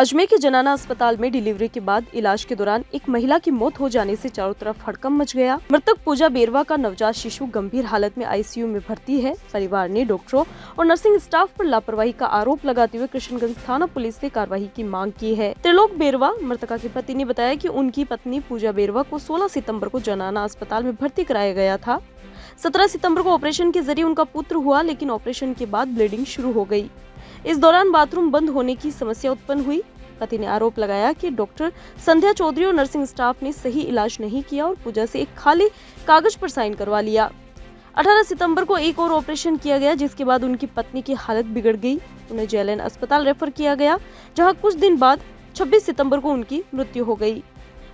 अजमेर के जनाना अस्पताल में डिलीवरी के बाद इलाज के दौरान एक महिला की मौत हो जाने से चारों तरफ हड़कंप मच गया। मृतक पूजा बेरवा का नवजात शिशु गंभीर हालत में आईसीयू में भर्ती है। परिवार ने डॉक्टरों और नर्सिंग स्टाफ पर लापरवाही का आरोप लगाते हुए किशनगंज थाना पुलिस से कार्रवाई की मांग की है। त्रिलोक बेरवा मृतका के पति ने बताया कि उनकी पत्नी पूजा बेरवा को 16 सितम्बर को जनाना अस्पताल में भर्ती कराया गया था। 17 सितम्बर को ऑपरेशन के जरिए उनका पुत्र हुआ, लेकिन ऑपरेशन के बाद ब्लीडिंग शुरू हो गई। इस दौरान बाथरूम बंद होने की समस्या उत्पन्न हुई। पति ने आरोप लगाया कि डॉक्टर संध्या चौधरी और नर्सिंग स्टाफ ने सही इलाज नहीं किया और पूजा से एक खाली कागज पर साइन करवा लिया। 18 सितंबर को एक और ऑपरेशन किया गया, जिसके बाद उनकी पत्नी की हालत बिगड़ गई। उन्हें जेएलएन अस्पताल रेफर किया गया, जहां कुछ दिन बाद 26 सितंबर को उनकी मृत्यु हो गई।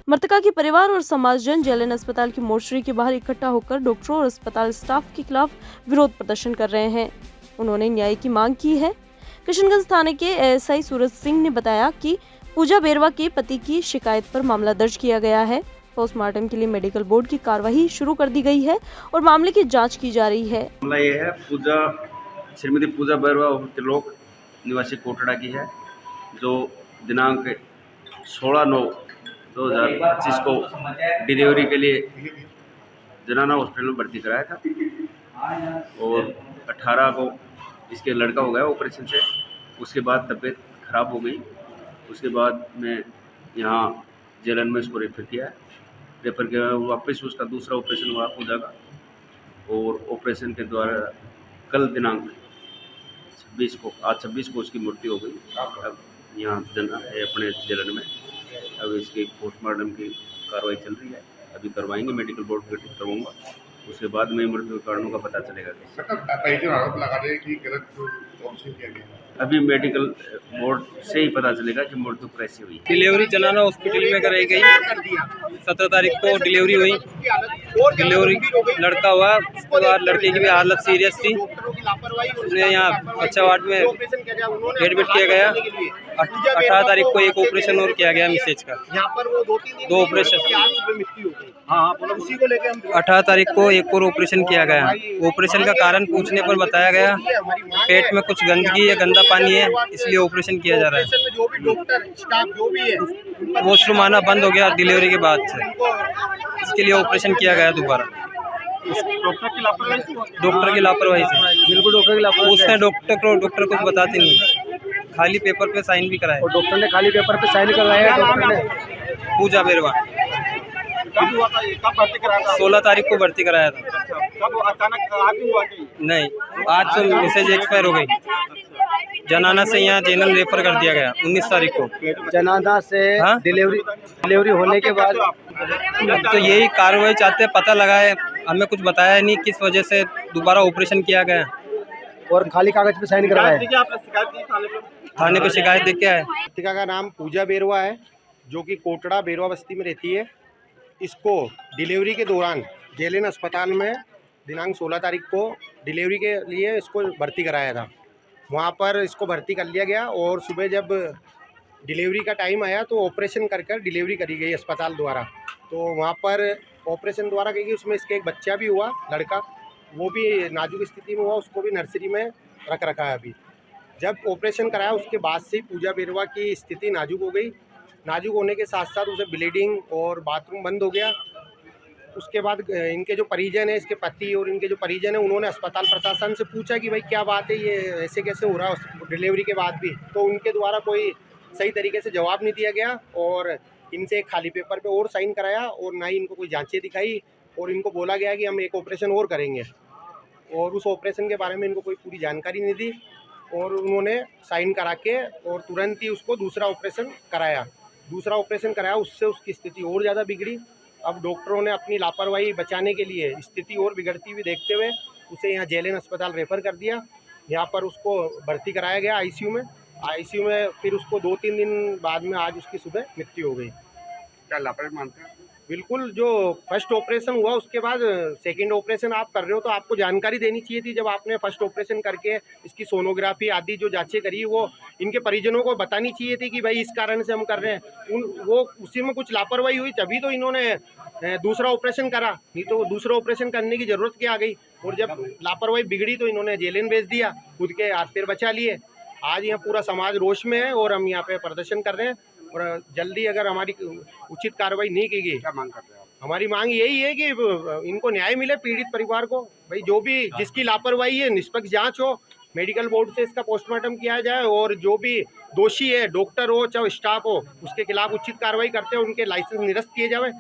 मृतका के परिवार और समाजजन जेएलएन अस्पताल की मोर्चरी के बाहर इकट्ठा होकर डॉक्टरों और अस्पताल स्टाफ के खिलाफ विरोध प्रदर्शन कर रहे हैं। उन्होंने न्याय की मांग की है। किशनगंज थाने के एएसआई सूरज सिंह ने बताया कि पूजा बेरवा के पति की शिकायत पर मामला दर्ज किया गया है। पोस्टमार्टम के लिए मेडिकल बोर्ड की कार्यवाही शुरू कर दी गई है और मामले की जांच की जा रही है। मामला ये है, श्रीमती पूजा बेरवा त्रिलोक निवासी कोटड़ा की है, जो दिनांक 16/9/2025 को डिलीवरी के लिए जनाना हॉस्पिटल में भर्ती कराया था और 18 को इसके लड़का हो गया ऑपरेशन से। उसके बाद तबीयत खराब हो गई। उसके बाद में यहाँ जेएलएन में इसको रेफर किया। वापस उसका दूसरा ऑपरेशन हुआ पूजा का, और ऑपरेशन के द्वारा कल दिनांक 26 को उसकी मृत्यु हो गई। अब यहाँ अपने जेएलएन में अब इसकी पोस्टमार्टम की कार्रवाई चल रही है। अभी करवाएंगे, मेडिकल बोर्ड गठित करवाऊंगा, उसके बाद में मृत्यु कारणों का पता चलेगा। आरोप लगा रहे हैं कि गलत ऑपरेशन किया गया। अभी मेडिकल बोर्ड से ही पता चलेगा कि मृत्यु कैसे हुई। डिलीवरी जनाना हॉस्पिटल में कराई गई। 17 तारीख को डिलीवरी हुई। डिलीवरी लड़का हुआ, उसके बाद लड़के की भी हालत सीरियस थी। उन्हें यहाँ बच्चा वार्ड में एडमिट किया गया। 18 तारीख को एक ऑपरेशन और किया गया मिसेज का। दो ऑपरेशन। 18 तारीख को एक और ऑपरेशन किया गया। ऑपरेशन का कारण पूछने पर बताया गया पेट में कुछ गंदगी या गंदा पानी है, इसलिए ऑपरेशन किया जा रहा है। वॉशरूम आना बंद हो गया डिलीवरी के बाद से, इसके लिए ऑपरेशन किया गया दोबारा। डॉक्टर की लापरवाही से। बिल्कुल डॉक्टर की लापरवाही। उसने डॉक्टर कुछ बताते नहीं, खाली पेपर पे साइन भी कराया। और डॉक्टर ने खाली पेपर पे साइन करवाया। डॉक्टर ने पूजा बेरवा 16 तारीख को भर्ती कराया था। नहीं, आज तो मैसेज एक्सपायर हो गई। जनाना से यहाँ जेएलएन रेफर कर दिया गया 19 तारीख को। जनाना से डिलीवरी होने के बाद तो यही कार्रवाई चाहते हैं, पता लगाए। हमें कुछ बताया नहीं किस वजह से दोबारा ऑपरेशन किया गया, और खाली कागज पे साइन करवाए। थाने पे शिकायत दे के आए। मृतका का नाम पूजा बेरवा है, जो कि कोटड़ा बेरवा बस्ती में रहती है। इसको डिलीवरी के दौरान जेएलएन अस्पताल में दिनांक 16 तारीख को डिलीवरी के लिए इसको भर्ती कराया था। वहाँ पर इसको भर्ती कर लिया गया और सुबह जब डिलीवरी का टाइम आया तो ऑपरेशन कर डिलीवरी करी गई अस्पताल द्वारा। तो वहाँ पर ऑपरेशन द्वारा की गई, उसमें इसके एक बच्चा भी हुआ, लड़का, वो भी नाजुक स्थिति में हुआ। उसको भी नर्सरी में रखा है अभी। जब ऑपरेशन कराया उसके बाद से पूजा बेरवा की स्थिति नाजुक हो गई। नाजुक होने के साथ साथ उसे ब्लीडिंग और बाथरूम बंद हो गया। उसके बाद इनके जो परिजन है, इसके पति और इनके जो परिजन है, उन्होंने अस्पताल प्रशासन से पूछा कि भाई क्या बात है, ये ऐसे कैसे हो रहा है डिलीवरी के बाद भी। तो उनके द्वारा कोई सही तरीके से जवाब नहीं दिया गया और इनसे एक खाली पेपर पे और साइन कराया, और ना ही इनको कोई जांचें दिखाई, और इनको बोला गया कि हम एक ऑपरेशन और करेंगे, और उस ऑपरेशन के बारे में इनको कोई पूरी जानकारी नहीं दी। और उन्होंने साइन करा के और तुरंत ही उसको दूसरा ऑपरेशन कराया। उससे उसकी स्थिति और ज़्यादा बिगड़ी। अब डॉक्टरों ने अपनी लापरवाही बचाने के लिए स्थिति और बिगड़ती हुई देखते हुए उसे यहाँ जेएलएन अस्पताल रेफ़र कर दिया। यहाँ पर उसको भर्ती कराया गया आईसीयू में। फिर उसको 2-3 दिन बाद में आज उसकी सुबह मृत्यु हो गई। क्या लापरवाही मानते हैं? बिल्कुल, जो फर्स्ट ऑपरेशन हुआ उसके बाद सेकंड ऑपरेशन आप कर रहे हो तो आपको जानकारी देनी चाहिए थी। जब आपने फर्स्ट ऑपरेशन करके इसकी सोनोग्राफी आदि जो जांचें करी, वो इनके परिजनों को बतानी चाहिए थी कि भाई इस कारण से हम कर रहे हैं। वो उसी में कुछ लापरवाही हुई, तभी तो इन्होंने दूसरा ऑपरेशन करा, नहीं तो दूसरा ऑपरेशन करने की ज़रूरत क्या आ गई। और जब लापरवाही बिगड़ी तो इन्होंने जेएलएन भेज दिया, खुद के हाथ पैर बचा लिए। आज यहाँ पूरा समाज रोष में है और हम यहाँ पे प्रदर्शन कर रहे हैं और जल्दी अगर हमारी उचित कार्रवाई नहीं की गई, क्या मांग करते हैं आप? हमारी मांग यही है कि इनको न्याय मिले पीड़ित परिवार को। भाई जो भी जिसकी लापरवाही है निष्पक्ष जांच हो, मेडिकल बोर्ड से इसका पोस्टमार्टम किया जाए और जो भी दोषी है डॉक्टर हो चाहे स्टाफ हो उसके खिलाफ उचित कार्रवाई करते हैं, उनके लाइसेंस निरस्त किए जाए।